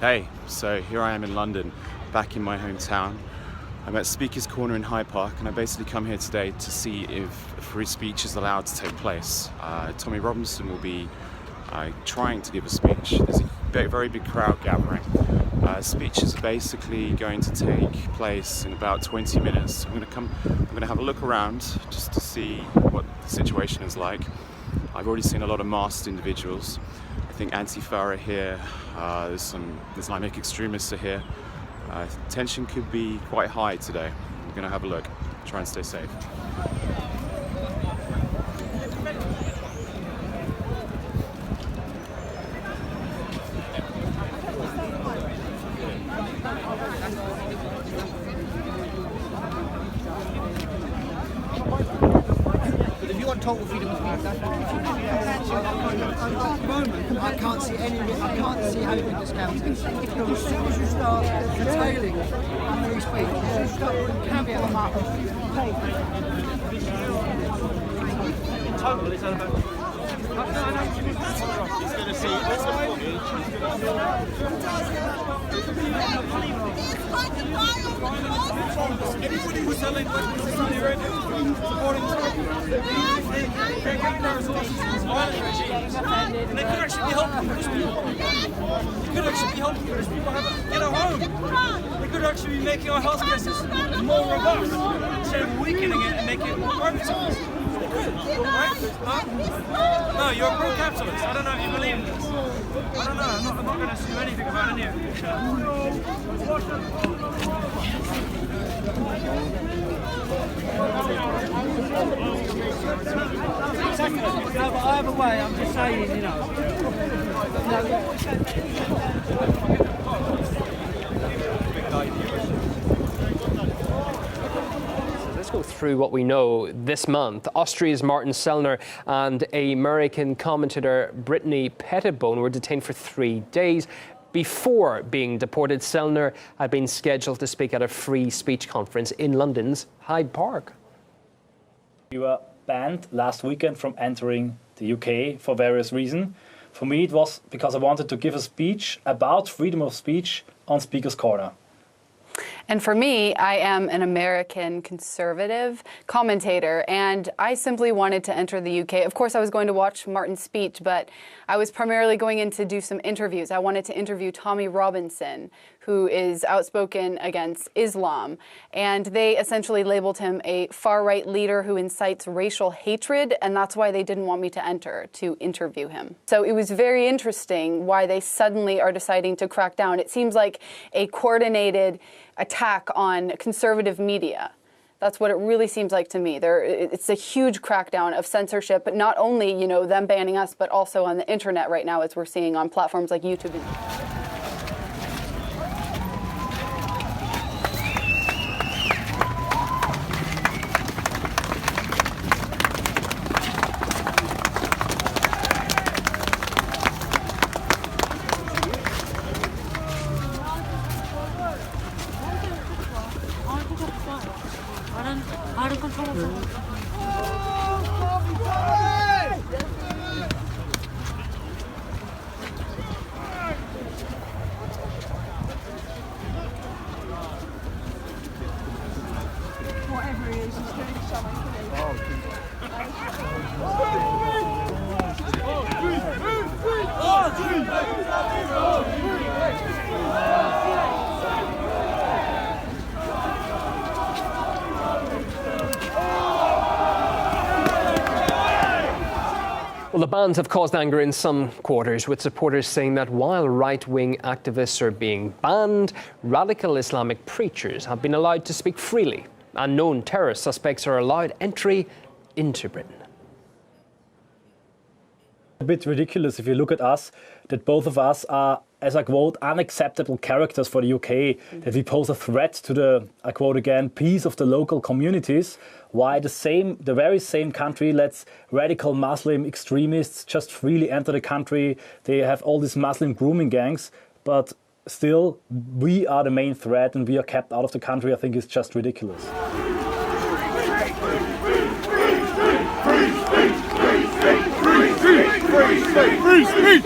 Hey, so here I am in London, back in my hometown. I'm at Speaker's Corner in Hyde Park, and I basically come here today to see if free speech is allowed to take place. Tommy Robinson will be trying to give a speech. There's a very big crowd gathering. Speech is basically going to take place in about 20 minutes. I'm going to have a look around just to see what the situation is like. I've already seen a lot of masked individuals. I think Antifa are here, there's some Islamic extremists are here. Tension could be quite high today. I'm going to have a look, try and stay safe. Total freedom of speech. At the moment, I can't see how you can discount it. As soon as you start curtailing free speech, as soon as you start putting caveat on that. Total is about. He's going to see all the anybody who's selling Saudi Arabia supporting they're getting their resources from this violent regime. And they could actually be helping British people. They could actually be helping British people get a home. They could actually be making our healthcare system more robust instead of weakening it and making it more privatised. Right? No, you're a pro-capitalist. I don't know if you believe in this. I don't know. I'm not going to assume anything about any of you. Either way, I'm just saying, you know. Let's go through what we know this month. Austria's Martin Sellner and American commentator Brittany Pettibone were detained for 3 days. Before being deported, Sellner had been scheduled to speak at a free speech conference in London's Hyde Park. We were banned last weekend from entering the UK for various reasons. For me, it was because I wanted to give a speech about freedom of speech on Speaker's Corner. And for me, I am an American conservative commentator, and I simply wanted to enter the UK. Of course, I was going to watch Martin's speech, but I was primarily going in to do some interviews. I wanted to interview Tommy Robinson, who is outspoken against Islam, and they essentially labeled him a far-right leader who incites racial hatred, and that's why they didn't want me to enter to interview him. So it was very interesting why they suddenly are deciding to crack down. It seems like a coordinated attack on conservative media. That's what it really seems like to me. It's a huge crackdown of censorship, but not only, them banning us, but also on the internet right now, as we're seeing on platforms like YouTube. Well, the bans have caused anger in some quarters, with supporters saying that while right-wing activists are being banned, radical Islamic preachers have been allowed to speak freely, and known terrorist suspects are allowed entry into Britain. A bit ridiculous if you look at us, that both of us are, as I quote, unacceptable characters for the UK, that we pose a threat to the, I quote again, peace of the local communities, why the very same country lets radical Muslim extremists just freely enter the country. They have all these Muslim grooming gangs, but still we are the main threat and we are kept out of the country. I think it's just ridiculous. Free speech!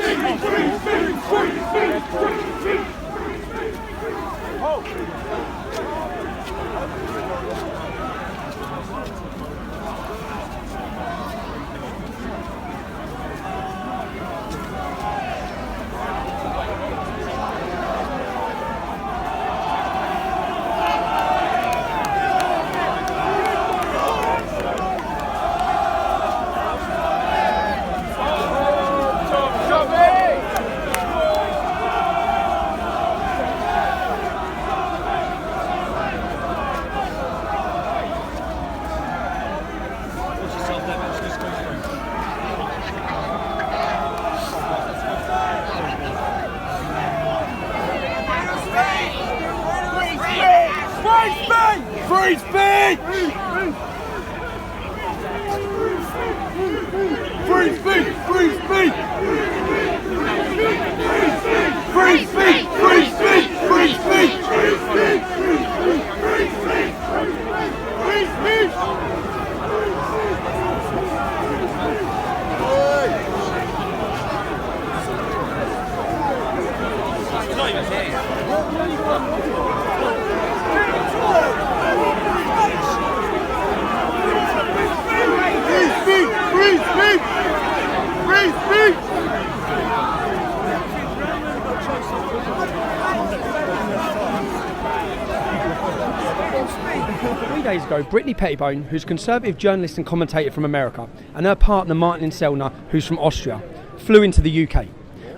Three days ago, Brittany Pettibone, who's a conservative journalist and commentator from America, and her partner Martin Sellner, who's from Austria, flew into the UK.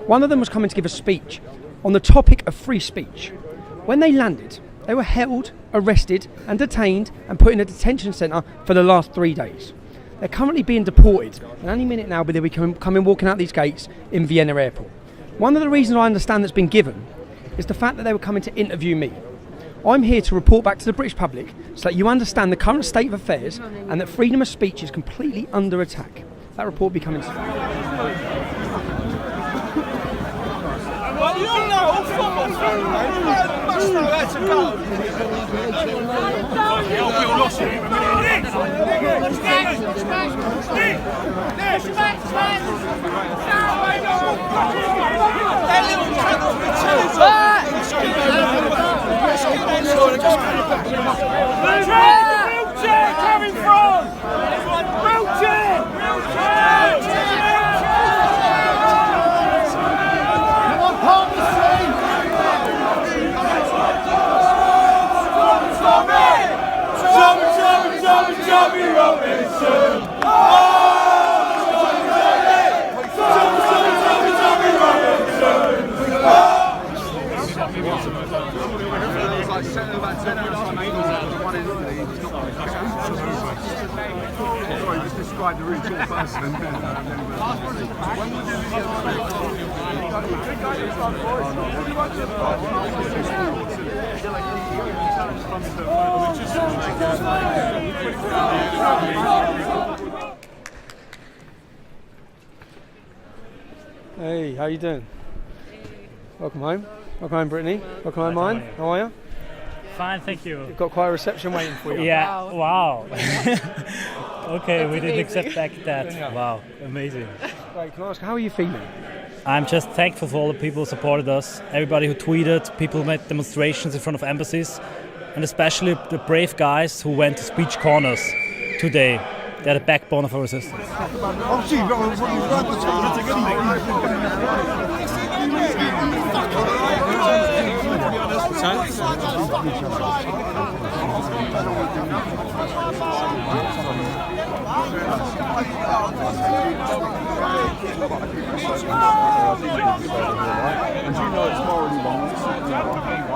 One of them was coming to give a speech on the topic of free speech. When they landed, they were held, arrested and detained and put in a detention centre for the last 3 days. They're currently being deported, and any minute now they'll be coming walking out these gates in Vienna airport. One of the reasons I understand that's been given is the fact that they were coming to interview me. I'm here to report back to the British public so that you understand the current state of affairs and that freedom of speech is completely under attack. That report will be coming soon. Well, you all know all football fans, mate. Must know where to go. We'll lost it. That little channel wheelchair coming from! Wheelchair! Tommy Robinson! Sorry, just describe the route first and then Hey, how you doing? Welcome home. Welcome home, Brittany. Welcome home, mine. How are you? Fine, thank you. We've got quite a reception waiting for you. Yeah, wow. Okay, we didn't expect that. Wow, amazing. Great, can I ask, how are you feeling? I'm just thankful for all the people who supported us, everybody who tweeted, people who made demonstrations in front of embassies, and especially the brave guys who went to speech corners today. They're the backbone of our resistance.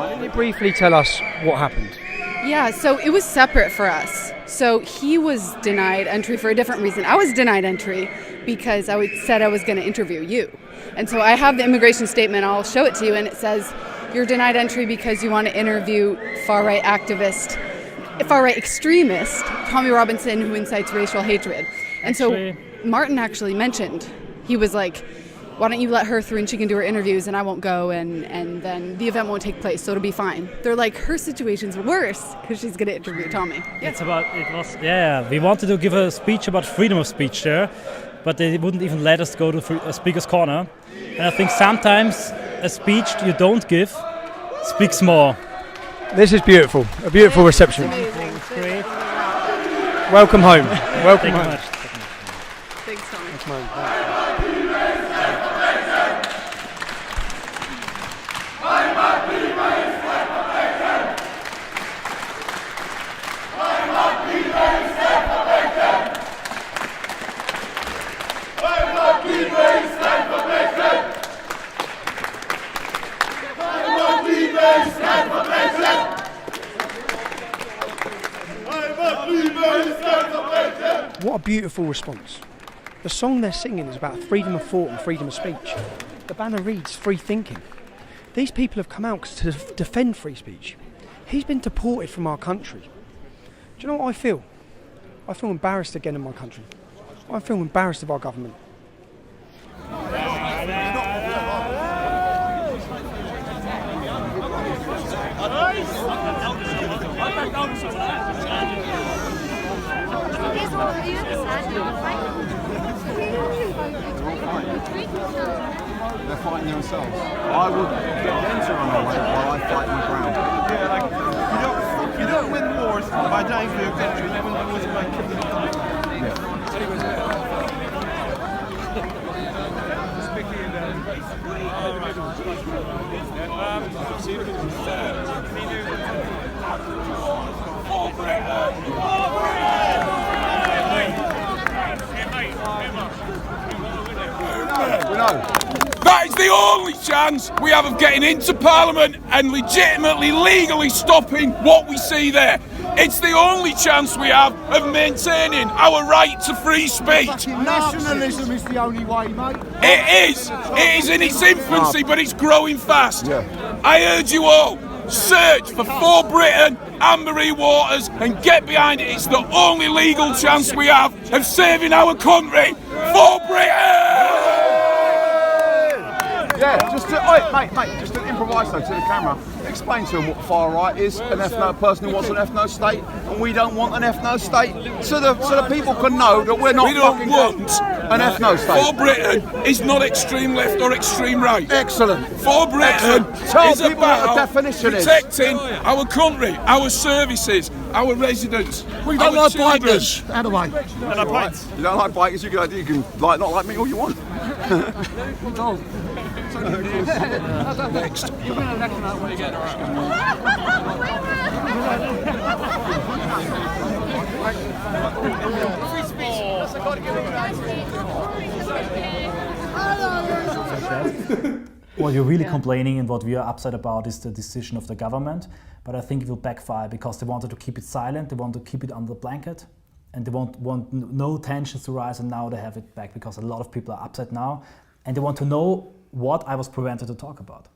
Can you briefly tell us what happened? Yeah, so it was separate for us. So he was denied entry for a different reason. I was denied entry because I said I was going to interview you. And so I have the immigration statement, I'll show it to you, and it says, you're denied entry because you want to interview far-right activist, far-right extremist, Tommy Robinson, who incites racial hatred. And so Martin actually mentioned, he was like, why don't you let her through and she can do her interviews and I won't go and then the event won't take place, so it'll be fine. They're like, her situation's worse because she's going to interview Tommy. Yeah. We wanted to give a speech about freedom of speech there, but they wouldn't even let us go to a speaker's corner. And I think sometimes a speech you don't give speaks more. This is beautiful, a beautiful reception. Great. Welcome home. Welcome home. Much. Thanks, Tommy. Thanks, man. What a beautiful response. The song they're singing is about freedom of thought and freedom of speech. The banner reads free thinking. These people have come out to defend free speech. He's been deported from our country. Do you know what I feel? I feel embarrassed again in my country. I feel embarrassed of our government. They're fighting themselves. I would get them to run away while I fight my ground. Yeah, like you don't win wars by dying for your country. You win wars by killing your country. That is the only chance we have of getting into Parliament and legitimately, legally stopping what we see there. It's the only chance we have of maintaining our right to free speech. Nationalism is the only way, mate. It is. It is in its infancy, but it's growing fast. I urge you all, search for For Britain, Anne-Marie Waters, and get behind it. It's the only legal chance we have of saving our country. For Britain! Yeah, just to, mate, just to improvise though to the camera. Explain to them what far right is, an person who wants an ethno state, and we don't want an ethno state, so the people can know that we're not We don't fucking want an ethno state. For Britain is not extreme left or extreme right. Excellent. For Britain Tell is people what about the definition is. protecting our country, our services, our residents. We don't our like children. bikers. Out of the way. You don't like bikers, you can like not like me all you want. Next. What you're really complaining and what we are upset about is the decision of the government, but I think it will backfire because they wanted to keep it silent, they want to keep it under the blanket, and they want no tensions to rise, and now they have it back because a lot of people are upset now, and they want to know what I was prevented to talk about.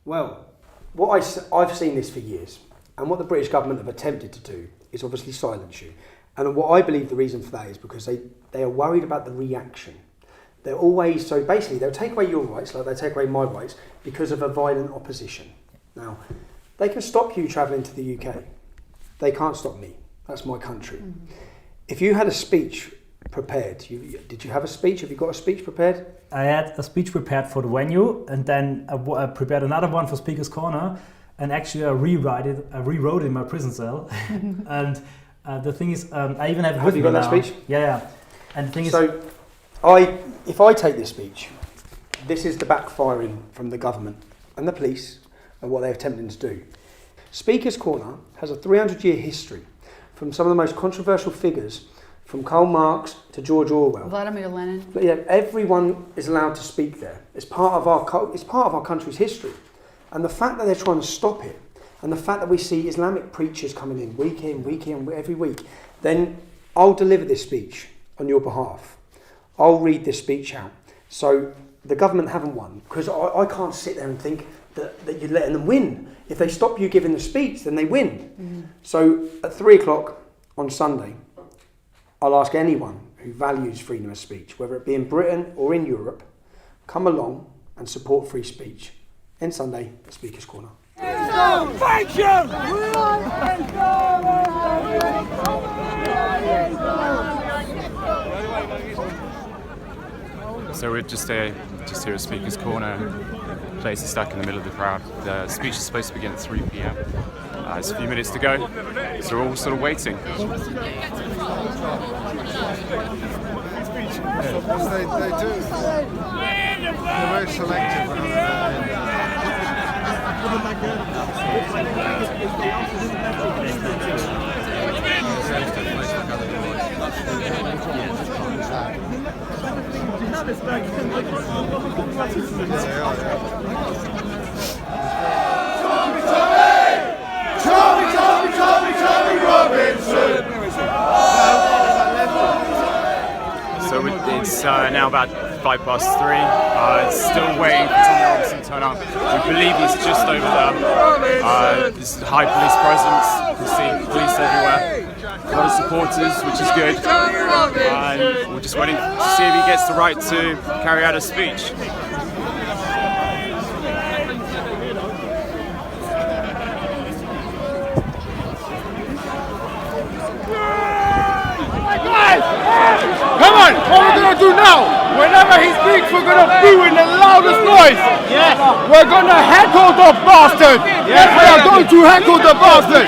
Well, I've seen this for years, and what the British government have attempted to do is obviously silence you. And what I believe the reason for that is because they are worried about the reaction. They're always, so basically they'll take away your rights, like they take away my rights, because of a violent opposition. Now, they can stop you travelling to the UK. They can't stop me. That's my country. Mm-hmm. If you had a speech prepared, did you have a speech? Have you got a speech prepared? I had a speech prepared for the venue, and then I prepared another one for Speaker's Corner, and actually I rewrote it in my prison cell. And the thing is, I even have it with me now. Have you got that speech? Yeah. And the thing is, if I take this speech, this is the backfiring from the government and the police and what they're attempting to do. Speaker's Corner has a 300-year history from some of the most controversial figures, from Karl Marx to George Orwell. Vladimir Lenin. But yeah, everyone is allowed to speak there. It's part of our country's history. And the fact that they're trying to stop it, and the fact that we see Islamic preachers coming in, every week, then I'll deliver this speech on your behalf. I'll read this speech out. So the government haven't won, because I can't sit there and think that you're letting them win. If they stop you giving the speech, then they win. Mm-hmm. So at 3 o'clock on Sunday, I'll ask anyone who values freedom of speech, whether it be in Britain or in Europe, come along and support free speech. End Sunday, Speaker's Corner. Thank you! So we're just here at Speaker's Corner. Place is stuck in the middle of the crowd. The speech is supposed to begin at 3 p.m. There's a few minutes to go, so we're all sort of waiting. They do. They're very selective. So it's now about 3:05. It's still waiting for Tommy Robinson to turn up. We believe he's just over there. There's high police presence. You see police everywhere. A lot of supporters, which is good. And we're just waiting to see if he gets the right to carry out a speech. What we're gonna do now, whenever he speaks, we're gonna boo in the loudest voice. Yes. We're gonna heckle the bastard. Yes. We are going to heckle the bastard.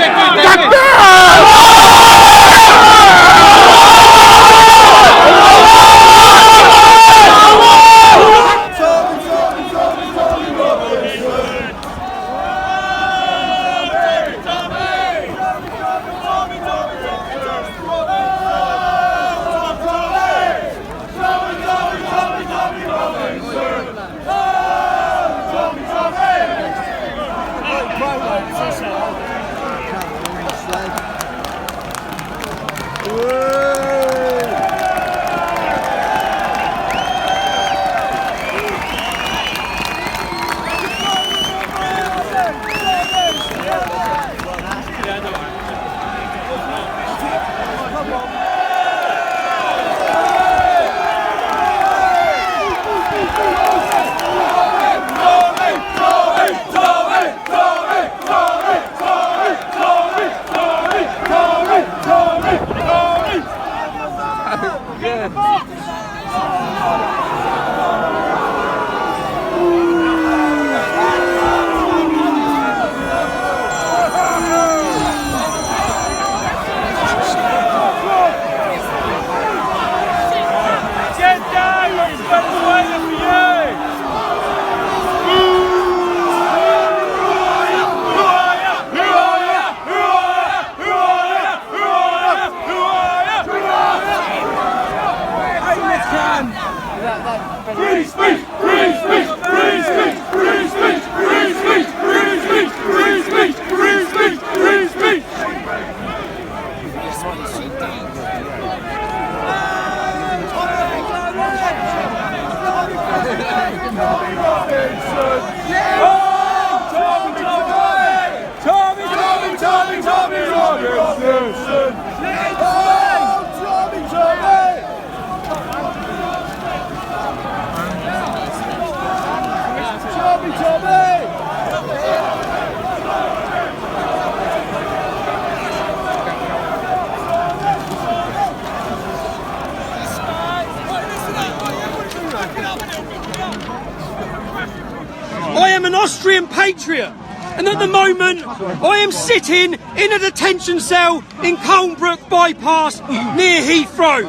I am an Austrian patriot, and at the moment I am sitting in a detention cell in Colnbrook Bypass near Heathrow.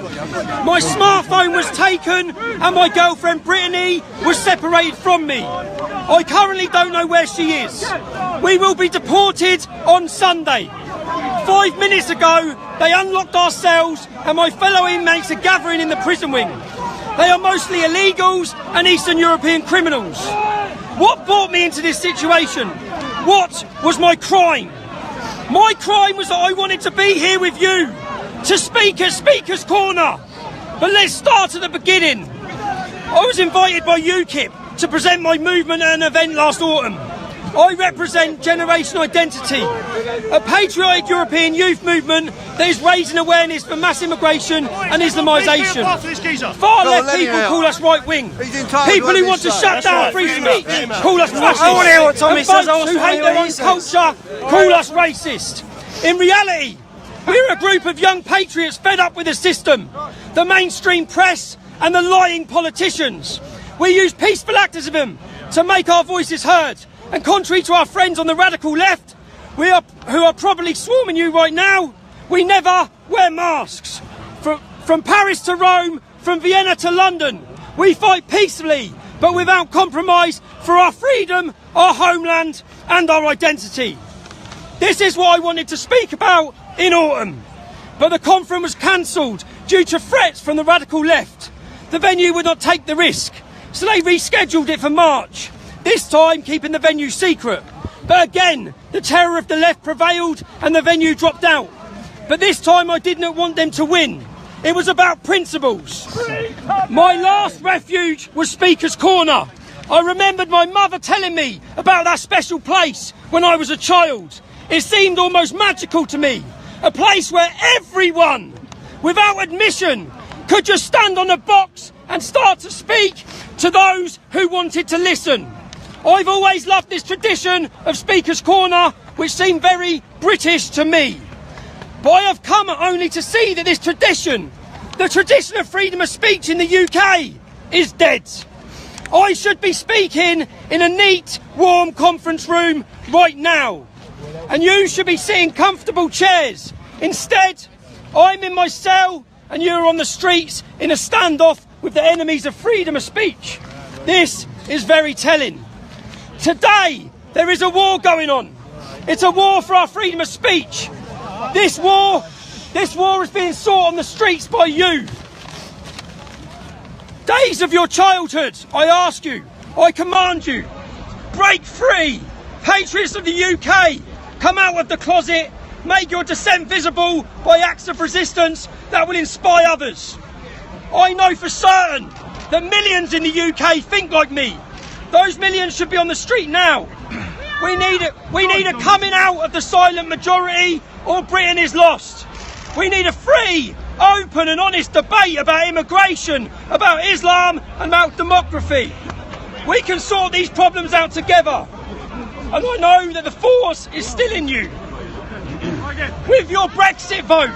My smartphone was taken and my girlfriend Brittany was separated from me. I currently don't know where she is. We will be deported on Sunday. 5 minutes ago they unlocked our cells and my fellow inmates are gathering in the prison wing. They are mostly illegals and Eastern European criminals. What brought me into this situation? What was my crime? My crime was that I wanted to be here with you, to speak at Speaker's Corner. But let's start at the beginning. I was invited by UKIP to present my movement at an event last autumn. I represent Generation Identity, a patriotic European youth movement that is raising awareness for mass immigration and Islamisation. Far left people call us right wing. People who want to shut down free speech call us fascist. And folks who hate their own culture call us racist. In reality, we're a group of young patriots fed up with the system, the mainstream press and the lying politicians. We use peaceful activism to make our voices heard. And contrary to our friends on the radical left, who are probably swarming you right now, we never wear masks. From Paris to Rome, from Vienna to London, we fight peacefully, but without compromise for our freedom, our homeland and our identity. This is what I wanted to speak about in autumn, but the conference was cancelled due to threats from the radical left. The venue would not take the risk, so they rescheduled it for March. This time keeping the venue secret. But again, the terror of the left prevailed and the venue dropped out. But this time I did not want them to win. It was about principles. My last refuge was Speaker's Corner. I remembered my mother telling me about that special place when I was a child. It seemed almost magical to me. A place where everyone, without admission, could just stand on a box and start to speak to those who wanted to listen. I've always loved this tradition of Speaker's Corner, which seemed very British to me. But I have come only to see that this tradition The tradition of freedom of speech in the UK is dead. I should be speaking in a neat, warm conference room right now, and you should be sitting comfortable chairs. Instead, I'm in my cell and you're on the streets in a standoff with the enemies of freedom of speech. This is very telling. Today, there is a war going on. It's a war for our freedom of speech. This war is being sought on the streets by you. Days of your childhood, I ask you, I command you, break free. Patriots of the UK, come out of the closet, make your dissent visible by acts of resistance that will inspire others. I know for certain that millions in the UK think like me. Those millions should be on the street now. We need a coming out of the silent majority, or Britain is lost. We need a free, open and honest debate about immigration, about Islam and about demography. We can sort these problems out together. And I know that the force is still in you. With your Brexit vote,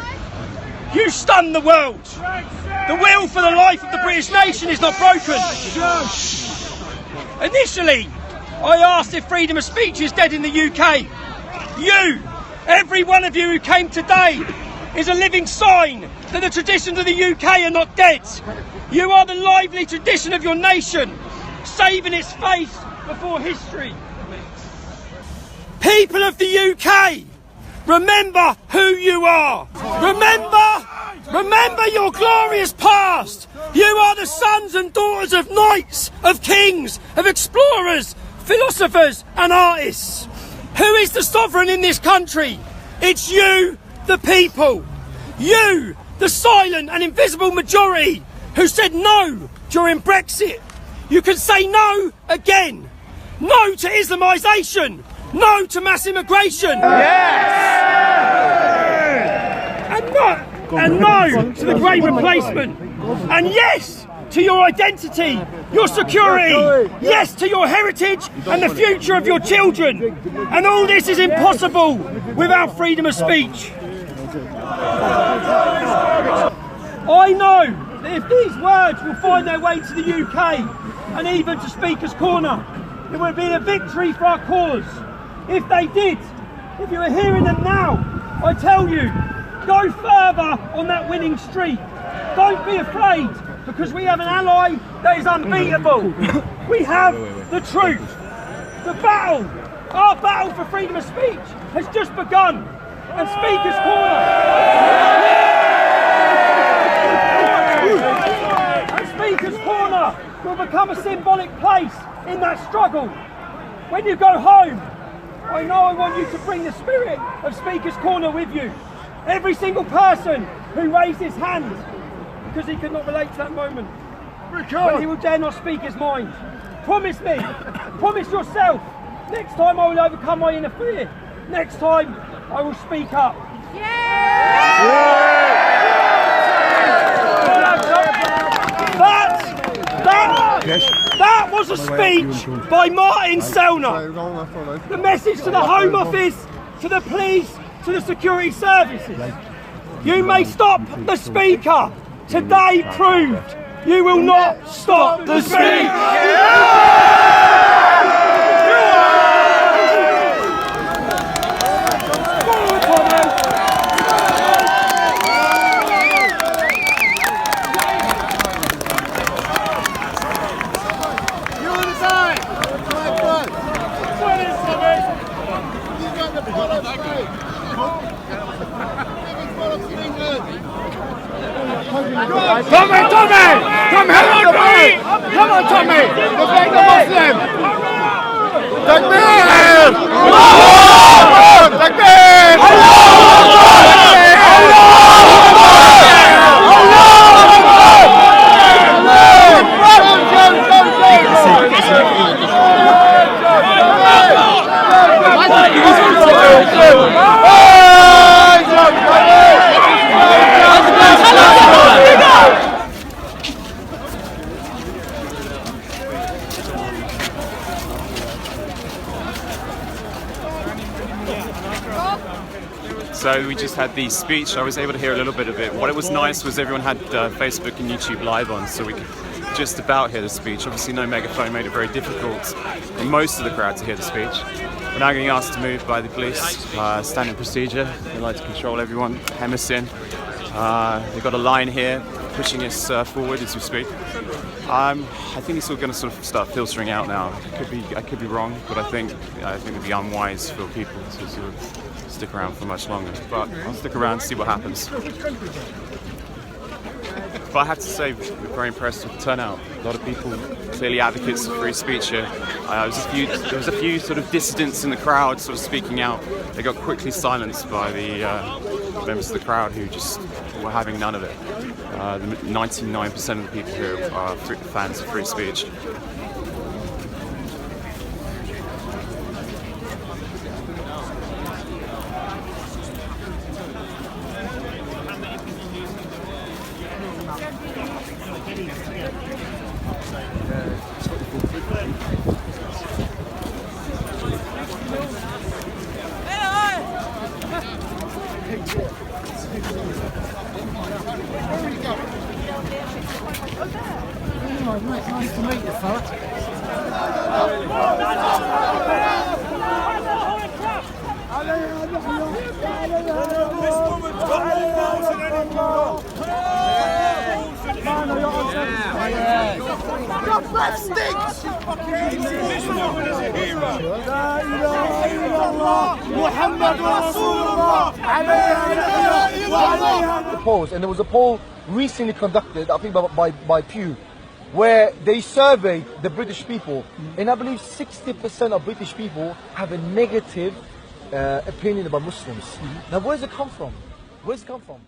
you stun the world. The will for the life of the British nation is not broken. Initially, I asked if freedom of speech is dead in the UK. You, every one of you who came today, is a living sign that the traditions of the UK are not dead. You are the lively tradition of your nation, saving its face before history. People of the UK, remember who you are. Remember your glorious past. You are the sons and daughters of knights, of kings, of explorers, philosophers and artists. Who is the sovereign in this country? It's you, the people. You, the silent and invisible majority who said no during Brexit. You can say no again. No to Islamisation. No to mass immigration. Yes! And no to the Great Replacement. And yes to your identity, your security. Yes to your heritage and the future of your children. And all this is impossible without freedom of speech. I know that if these words will find their way to the UK and even to Speaker's Corner, it will be a victory for our cause. If they did, if you are hearing them now, I tell you, go further on that winning streak. Don't be afraid, because we have an ally that is unbeatable. We have the truth. The battle, our battle for freedom of speech has just begun. And Speaker's Corner. And Speaker's Corner will become a symbolic place in that struggle. When you go home, I know I want you to bring the spirit of Speaker's Corner with you. Every single person who raised his hand because he could not relate to that moment. When he will dare not speak his mind. Promise me, promise yourself, next time I will overcome my inner fear. Next time I will speak up. That was a speech by Martin Sellner. The message to the Home Office, to the police, to the security services. You may stop the speaker. Today proved you will not stop the speech. Tommy! Come help the boy! Come on, Tommy! Defend the Muslim! Takbir! Allah! Takbir! we just had the speech. I was able to hear a little bit of it. What was nice was everyone had Facebook and YouTube live on, so we could just about hear the speech. Obviously no megaphone made it very difficult for most of the crowd to hear the speech. We're now getting asked to move by the police, standing procedure. They like to control everyone, hem us in. They've got a line here pushing us forward as we speak. I think it's all going to sort of start filtering out now. I could be wrong, but I think it'd be unwise for people to sort of stick around for much longer. But I'll stick around and see what happens. But I have to say, we're very impressed with the turnout. A lot of people, clearly advocates of free speech here. There was a few sort of dissidents in the crowd sort of speaking out. They got quickly silenced by the members of the crowd who just were having none of it. 99% of the people here are fans of free speech. Nice to meet you, fella. Your breath stinks! Polls, and there was a poll recently conducted, I think by Pew, where they surveyed the British people, and I believe 60% of British people have a negative opinion about Muslims. Now, where does it come from? Where does it come from?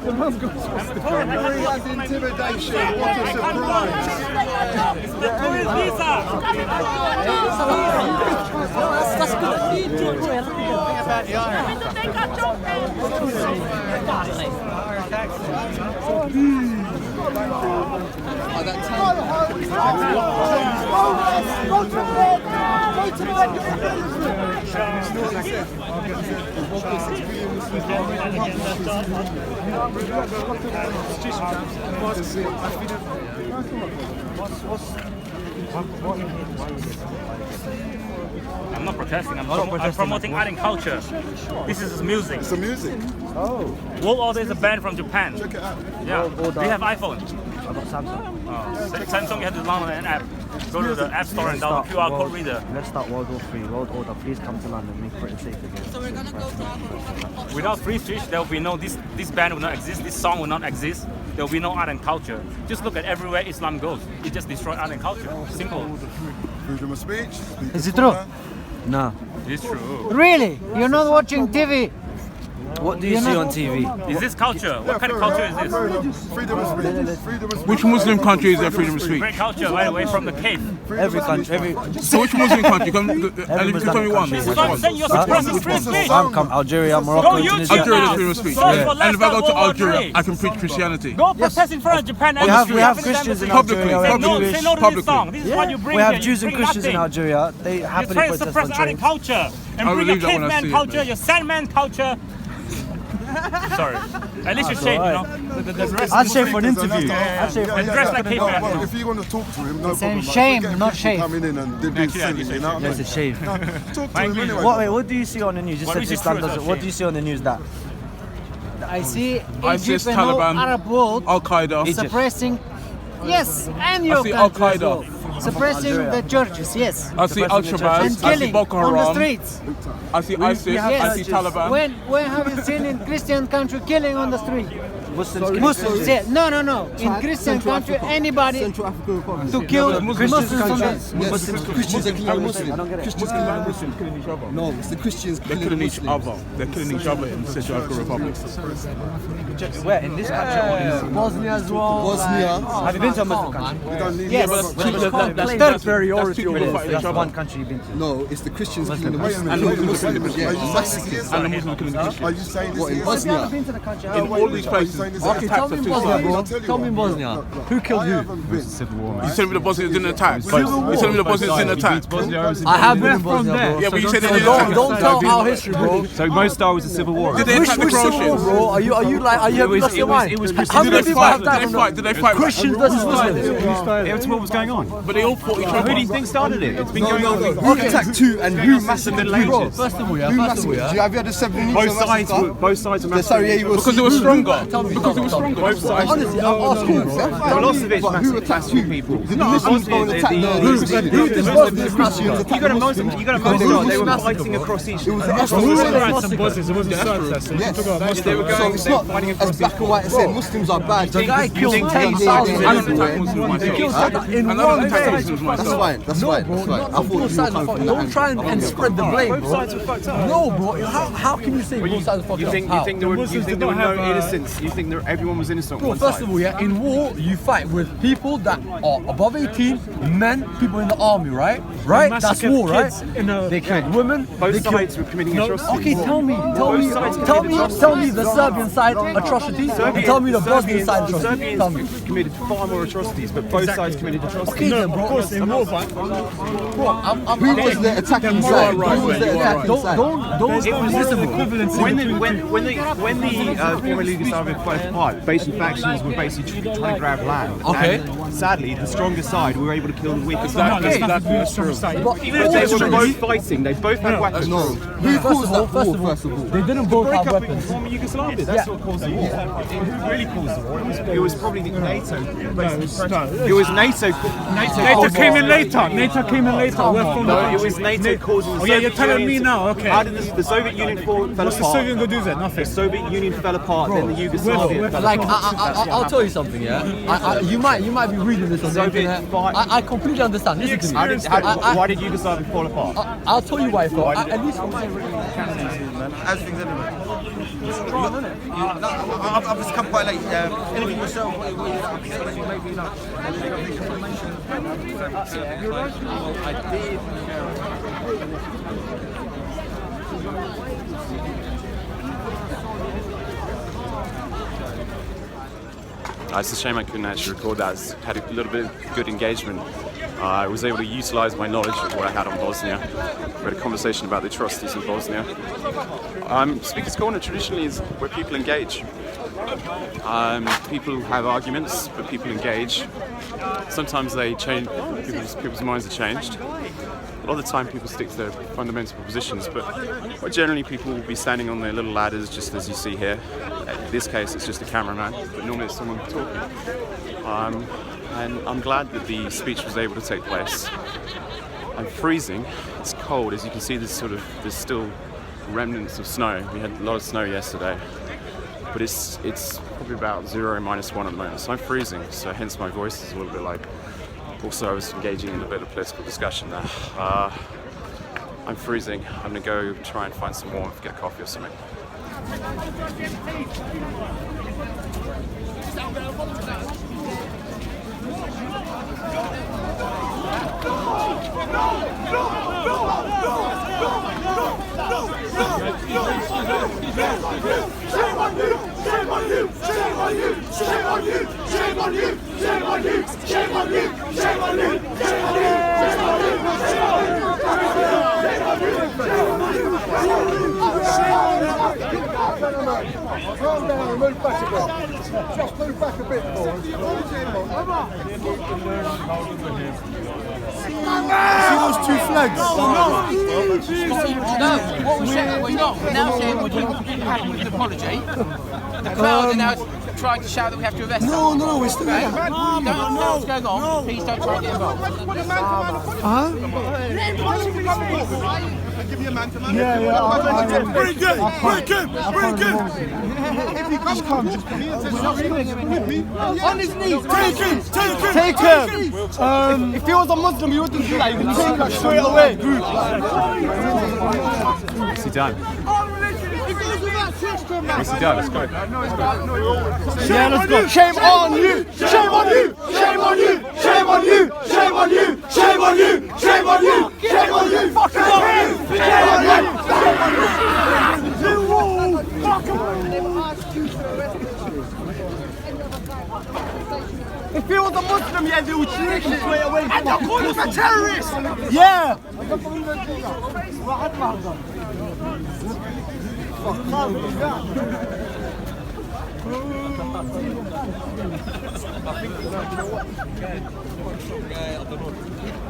The mum got as intimidation. What a surprise! That's good. I'm not protesting. I'm promoting art and culture. This is music. It's the music. Oh. World Order is a band from Japan. Check it out. Yeah. Do you have iPhone? I've got Samsung. Oh. Samsung, you have to download an app. Go to the App Store and download QR code reader. Let's start World War III. World Order, please come to London, make Britain safe again. So we're gonna go to Without free speech, there will be no this band will not exist. This song will not exist. There will be no art and culture. Just look at everywhere Islam goes. It just destroys art and culture. Simple. Freedom of speech. Is it true? No. It's true. Really? You're not watching TV? What do you see on TV? Is this culture? What kind of culture is this? Freedom of speech. Which Muslim country is there freedom of speech? Great culture, right away from the cave. Every country, So which Muslim country? Tell me one. So I'm saying you're suppressing free speech. I'm come Algeria, Morocco, Go Tunisia. YouTube Algeria now. is freedom of speech. Search Yeah. for And if I go to Leicester Algeria, War I can preach Christianity. Go protest in front of Japan. We have Christians in Publicly, Algeria. We have publicly. Jewish. Say no to this song. This is what you bring We have here. Jews You and bring Christians in nothing. Algeria. They You're happily trying to protest suppress on our trains. culture and I bring your believe that when I caveman see it, culture, man. your sandman culture. Sorry. At least you're shaved, you know. The rest I'd is shave for an Muslims. interview. I'd shave for an And dress like interview. caveman. Well, if you want to talk to him, no problem. shame, Forget not people shave. coming in and they're being silly, you know? Yes, it's shave. Talk to him anyway. What do you see on the news? You What said is it Islam true, doesn't. is What do you see on the news that? I see ISIS, Egypt and all Taliban, Arab world Al Qaeda. suppressing. Yes, and your see Al country as Qaeda. well. Suppressing the churches, yes. I see Al Shabaab. And I see killing Boko on the Haram. streets. I see ISIS. I see Taliban. When have you seen in Christian country killing on the street? Muslims. Muslims, yeah. No. In Christian country, anybody to kill Muslims on the Christians are killing Muslims. Christians killing each other. No, it's the Christians They're killing each other. They're killing each other in the Central African Republic. Where in this country? Bosnia as well. Bosnia. Have you been to a Muslim country? Yes. That's very That's one country you've been to. No, it's the Christians killing the Muslims. And the Muslims killing the Muslims. Yeah, massacres. And the Muslims killing the Are Christians. you saying this What, in here? Bosnia? Been to the country. In all these places. Okay, tell me in Bosnia, bro. Tell me in Bosnia. Who killed who? You telling me the Bosnians didn't attack? You telling me the Bosnians didn't attack? I have been in Bosnia, bro. Yeah, but you said they didn't attack. Don't tell our history, bro. So Mostar was a civil war. Did they attack the Croatians? Bro, are you having lost your mind? How Did many they people have fight? died Did from they fight? Did they fight? Christians versus Muslims? That's what was going on. But they all fought each Who do you other. think started it? It's been No, going no, on. no. Who attacked who and who massacred who? Bro, First of all, Who massacred? Have you had a Srebrenica massacre? Both sides were The Sarajevo Because they were stronger. Because they were stronger. Both sides. Honestly, I'll ask you. Milosevic But who massacred attacked who? people. Did the Muslims go and attack the Who did Muslims? Christians attack the Muslims? You got to Mostar. They were fighting across each. It was the Who Muslims. was Yes. They were So going. it's They were not fighting as across black and white as saying Muslims are bad. The guy killed I don't 10,000 attack Muslims myself. in And I don't one attack day. Muslims That's myself. fine. That's fine. That's fine. I thought you were coming from that Don't angle. try and spread the blame, bro. Both sides were fucked up. No, bro. How can you say both sides are fucked You up? think How? there were no innocents? You think everyone was innocent on Bro, one first side? of all, yeah, in war, you fight with people that are above 18, men, people in the army, right? Right? That's war, right? They killed women. Both they sides killed... were committing atrocities. Okay, tell me the Serbian side atrocity, and tell me the Bosnian side atrocity. Tell me. Serbians committed far more atrocities, but both sides committed atrocities. Okay, then, bro. Bro, Who was the attacking side? Who was the attacking side? When the former League of Yugoslavia fell apart, basically factions were basically trying to grab land. Okay. And sadly, the stronger side were able to kill the weaker Exactly. side. That's true. But They were both fighting. They both had weapons. No. Who caused that war, first of all? they didn't both have weapons. Former Yugoslavia. That's what caused the war. Who really caused the war? It was probably NATO. It was NATO. NATO came in later. NATO came in later. No, it was NATO causing the Soviet you're telling me Union now, okay. How did the Soviet Union fell apart? What's the Soviet going to do then? Nothing. The Soviet Union fell apart, then the Yugoslavia fell Like, apart. I'll tell you something, yeah? You might be reading this on the Soviet internet. fight- I completely understand. Listen to me. Why did Yugoslavia fall apart? I'll tell you why it fell. At least for my... How's things anyway? I've just come quite late. Anything yourself? Maybe not. It's a shame I couldn't actually record that. I had a little bit of good engagement. I was able to utilize my knowledge of what I had on Bosnia. We had a conversation about the atrocities in Bosnia. Speaker's Corner traditionally is where people engage. People have arguments, but people engage. Sometimes they change, people's minds are changed. A lot of the time people stick to their fundamental positions, but generally people will be standing on their little ladders just as you see here. In this case it's just a cameraman, but normally it's someone talking. And I'm glad that the speech was able to take place. I'm freezing, it's cold, as you can see there's still remnants of snow. We had a lot of snow yesterday, but it's probably about 0 - 1 at the moment, so I'm freezing, so hence my voice is a little bit like. Also, I was engaging in a bit of political discussion there. I'm freezing. I'm gonna go try and find some warmth, get a coffee or something. Just move back a bit more. See those two flags? No, what we're saying, we're now saying would you be happy with an apology? The crowd are now trying to shout that we have to arrest them. No, we're still Okay? here. Don't know what's going on. Please don't try to get involved. Give you a man to man. Yeah. Bring him! If he just come, just come. On his knees! Take him! If he was a Muslim, he wouldn't do that. He would take that straight away. What's he done? What's he done? Let's go. Yeah, let's go. Shame on you! Shame on you! Shame on you! Shame on you! Shame on you! Shame on you! Shame on you! Shame on you! Fucking on you! Shame on you! If he was a Muslim, yeah, they would take him straight away. And they'll call him a terrorist! Yeah!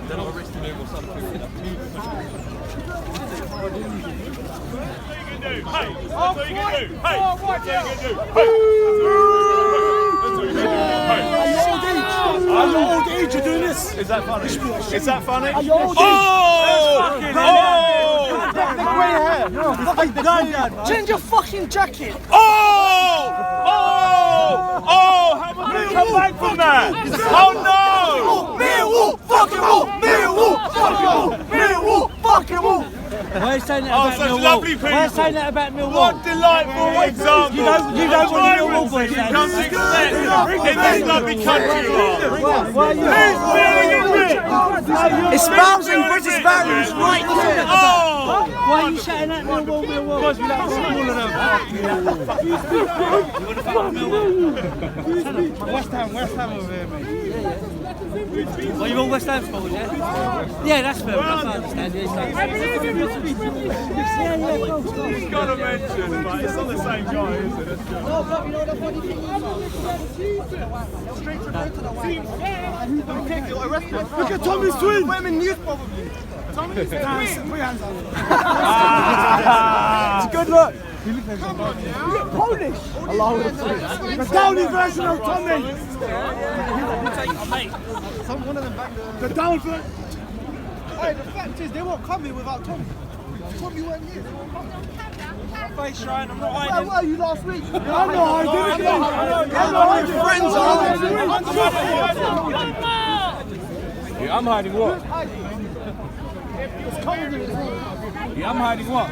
They're not arresting him or something. Are you old age you're doing this? Is that funny? Is that funny? Are you old age? Change your fucking jacket! Oh! How am I going to come back from that? Oh no! Fuck him all! Fuck him all! Why are you saying that Oh, about such Millwall? lovely people. Why are you saying that about Millwall? What delightful example! You don't want the Millwall boys You then? come to expect in this lovely country you are. Why are you? Who's feeling it rich? Espousing British values right here! Why are you shouting at Millwall? Because we like all of them. West Ham over here, mate. Well, you're all West Ham supporters, yeah? Yeah, that's fair enough, I understand. He's got to mention, but it's not the same guy, is it? Look at Tommy's twin! Women news probably. Tommy's twin! It's a good look. You look Polish! The Downey version of Tommy! One of them back there. The Down version. Hey, the fact is, they won't come here without Tommy. Tommy weren't here. Face Ryan, I'm not Where hiding. were you last week? I'm not hiding. I'm not friends are. I'm hiding what? Yeah, I'm hiding what?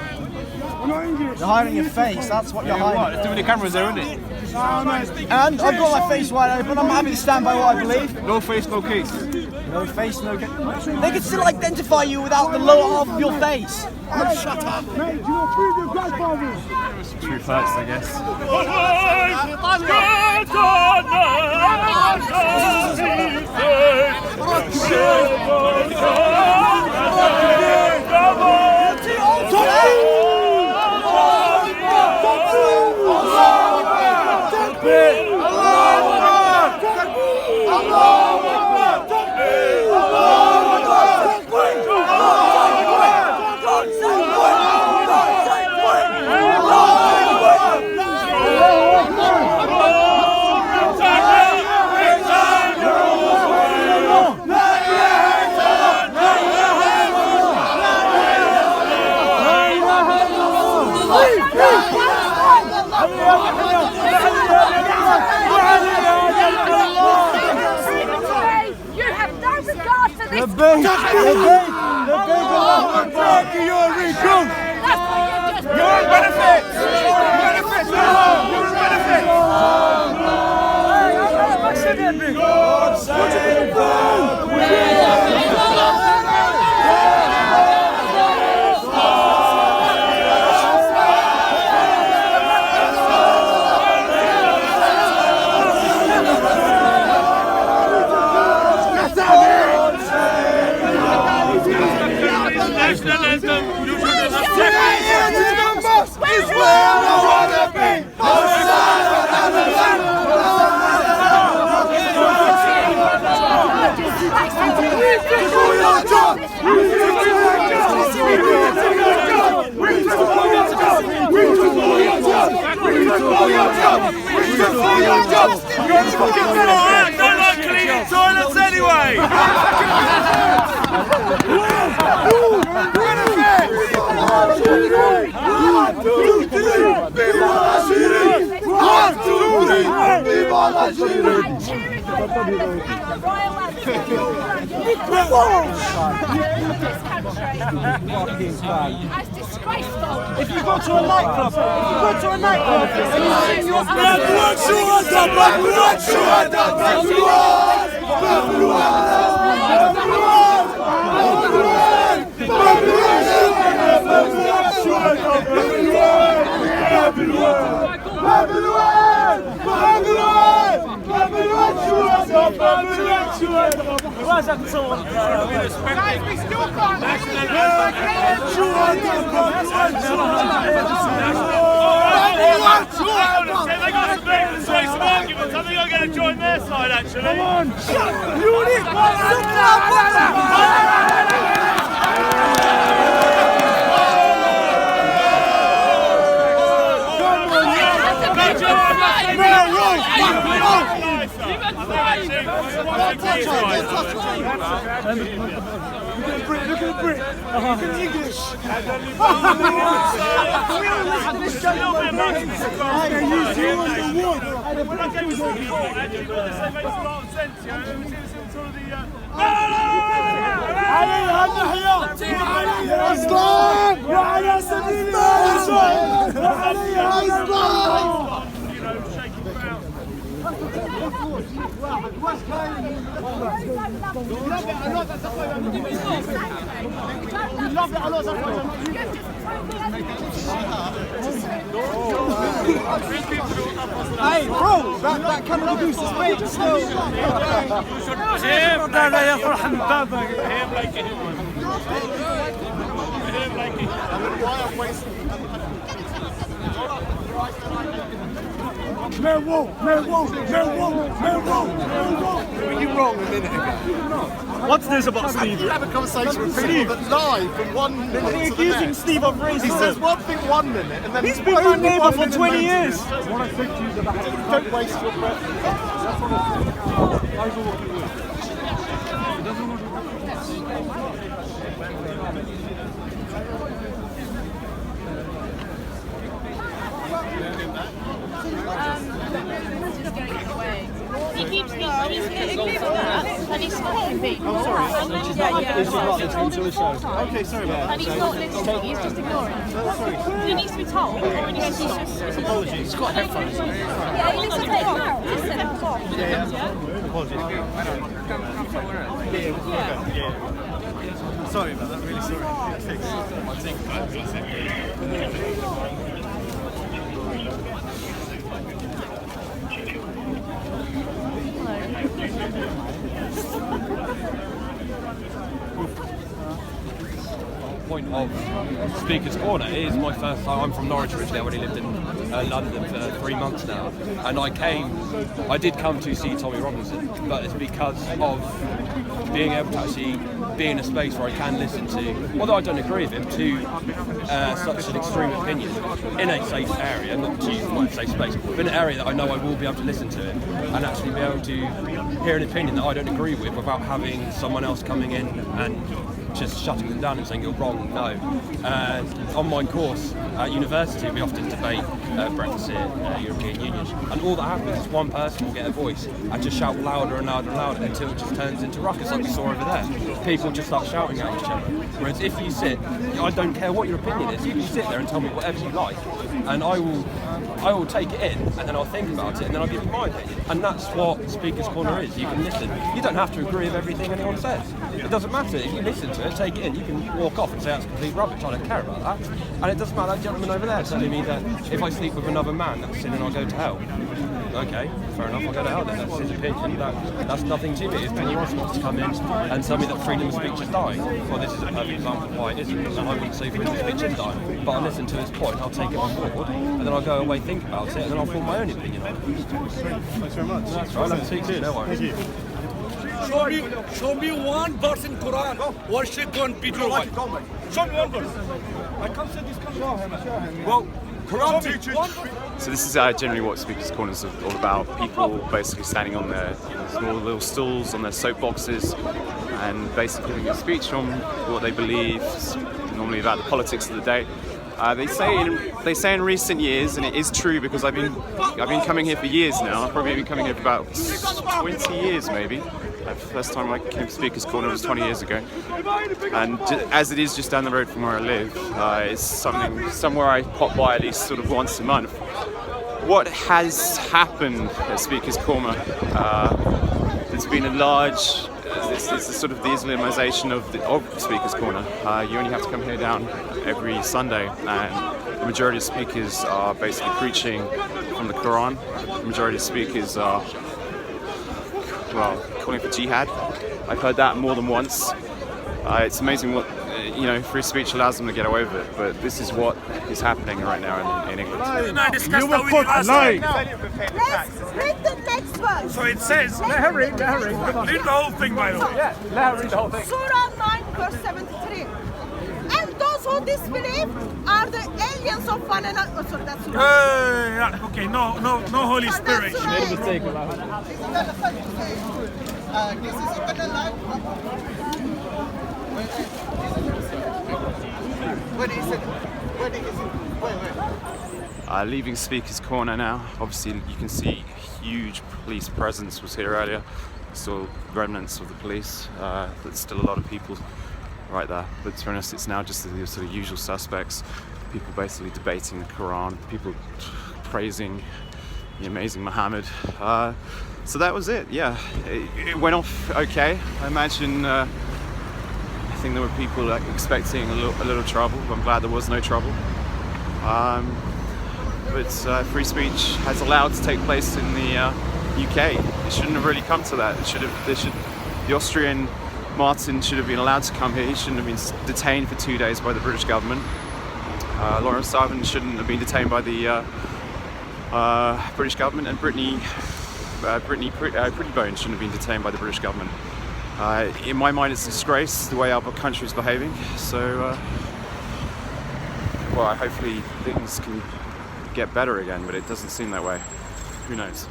You're hiding your face, that's what you're hiding. There's too many cameras there, isn't it? And I've got my face wide open, I'm happy to stand by what I believe. No face, no case. No face, no case. They can still identify you without the lower half of your face. Oh, shut up. Mate, do you want food with grandfathers? True facts, I guess. You're on benefits! Don't like cleaning toilets anyway! That's disgraceful. If you go to a nightclub, and you sing your They got some big some arguments. I think I'm going to join their side actually. Come on! Look at the Brit. Look at the English. Hey, bro, that camera boost is made still. Were you wrong a minute ago? What's this about Steve? You have a conversation with people that lie from 1 minute to the accusing next. Steve of racism. He says one thing 1 minute and then he's been my neighbour for 20 years. Don't waste your breath. He keeps he's agree with that, and he's smacking people. I'm sorry. He's not listening to the show. Okay, sorry about that. And he's not listening, he's just ignoring. He needs to be told, or he needs to be just... Apologies. He's got headphones. Yeah, he needs to take them out. Just set them off. Apologies. Yeah. Sorry about that, really sorry. Point of Speaker's Corner. It is my first time. I'm from Norwich originally. I've already lived in London for 3 months now, and I did come to see Tommy Robinson, but it's because of being able to actually be in a space where I can listen to, although I don't agree with him, to such an extreme opinion in a safe area, not to use my safe space, but in an area that I know I will be able to listen to it and actually be able to hear an opinion that I don't agree with without having someone else coming in and just shutting them down and saying you're wrong. No. On my course at university, we often debate Brexit, European Union, and all that happens is one person will get a voice and just shout louder and louder and louder until it just turns into ruckus like we saw over there. People just start shouting at each other. Whereas if you sit, I don't care what your opinion is, you can sit there and tell me whatever you like, and I will take it in, and then I'll think about it, and then I'll give you my opinion. And that's what Speaker's Corner is. You can listen. You don't have to agree with everything anyone says. It doesn't matter. If you listen to it, take it in. You can walk off and say that's complete rubbish. I don't care about that. And it doesn't matter. That gentleman over there telling me that if I sleep with another man, that's sin and I'll go to hell. Okay, fair enough, I'll go to hell then. That's his opinion. That's nothing to me. If anyone wants to come in and tell me that freedom of speech is dying, well, this is a perfect example of why it isn't. And I wouldn't say freedom of speech is dying, but I'll listen to his point, I'll take it on board, and then I'll go away, think about it, and then I'll form my own opinion on it. Thanks very much. That's right, let's speak to you, no worries. Thank you. Show me one verse in Quran worship on Peter White. Show me one verse. I can't say this. Well, Quran teaches. So this is generally what Speaker's Corner is all about. People basically standing on their small little stools, on their soapboxes, and basically giving a speech on what they believe, normally about the politics of the day. They say in recent years, and it is true because I've been coming here for years now. I've probably been coming here for about 20 years maybe. The first time I came to Speaker's Corner was 20 years ago, and as it is just down the road from where I live, it's somewhere I pop by at least sort of once a month. What has happened at Speaker's Corner? There's been a large. This is sort of the Islamization of Speaker's Corner. You only have to come here down every Sunday, and the majority of speakers are basically preaching from the Quran. The majority of speakers are, well, calling for jihad. I've heard that more than once. It's amazing what, free speech allows them to get away with it, but this is what is happening right now in England. You were put lying. Let's read the next one. So it says, let her read. Read the whole thing, by the way. Yeah, let her read the whole thing. Surah 9, verse 73. And those who disbelieve are the aliens of one another. Oh, sorry, that's Surah. Okay, no Holy Spirit. She made a mistake. Leaving Speaker's Corner now. Obviously, you can see huge police presence was here earlier. Still remnants of the police. There's still a lot of people right there. But to be honest, it's now just the sort of usual suspects. People basically debating the Quran. People praising the amazing Muhammad. So that was it. Yeah, it went off okay. I imagine. I think there were people expecting a little trouble. I'm glad there was no trouble. But free speech has allowed to take place in the UK. It shouldn't have really come to that. The Austrian Martin should have been allowed to come here. He shouldn't have been detained for 2 days by the British government. Lawrence Sarvan shouldn't have been detained by the British government, and Brittany Pettibone shouldn't have been detained by the British government. In my mind, it's a disgrace the way our country is behaving. So, hopefully things can get better again, but it doesn't seem that way. Who knows?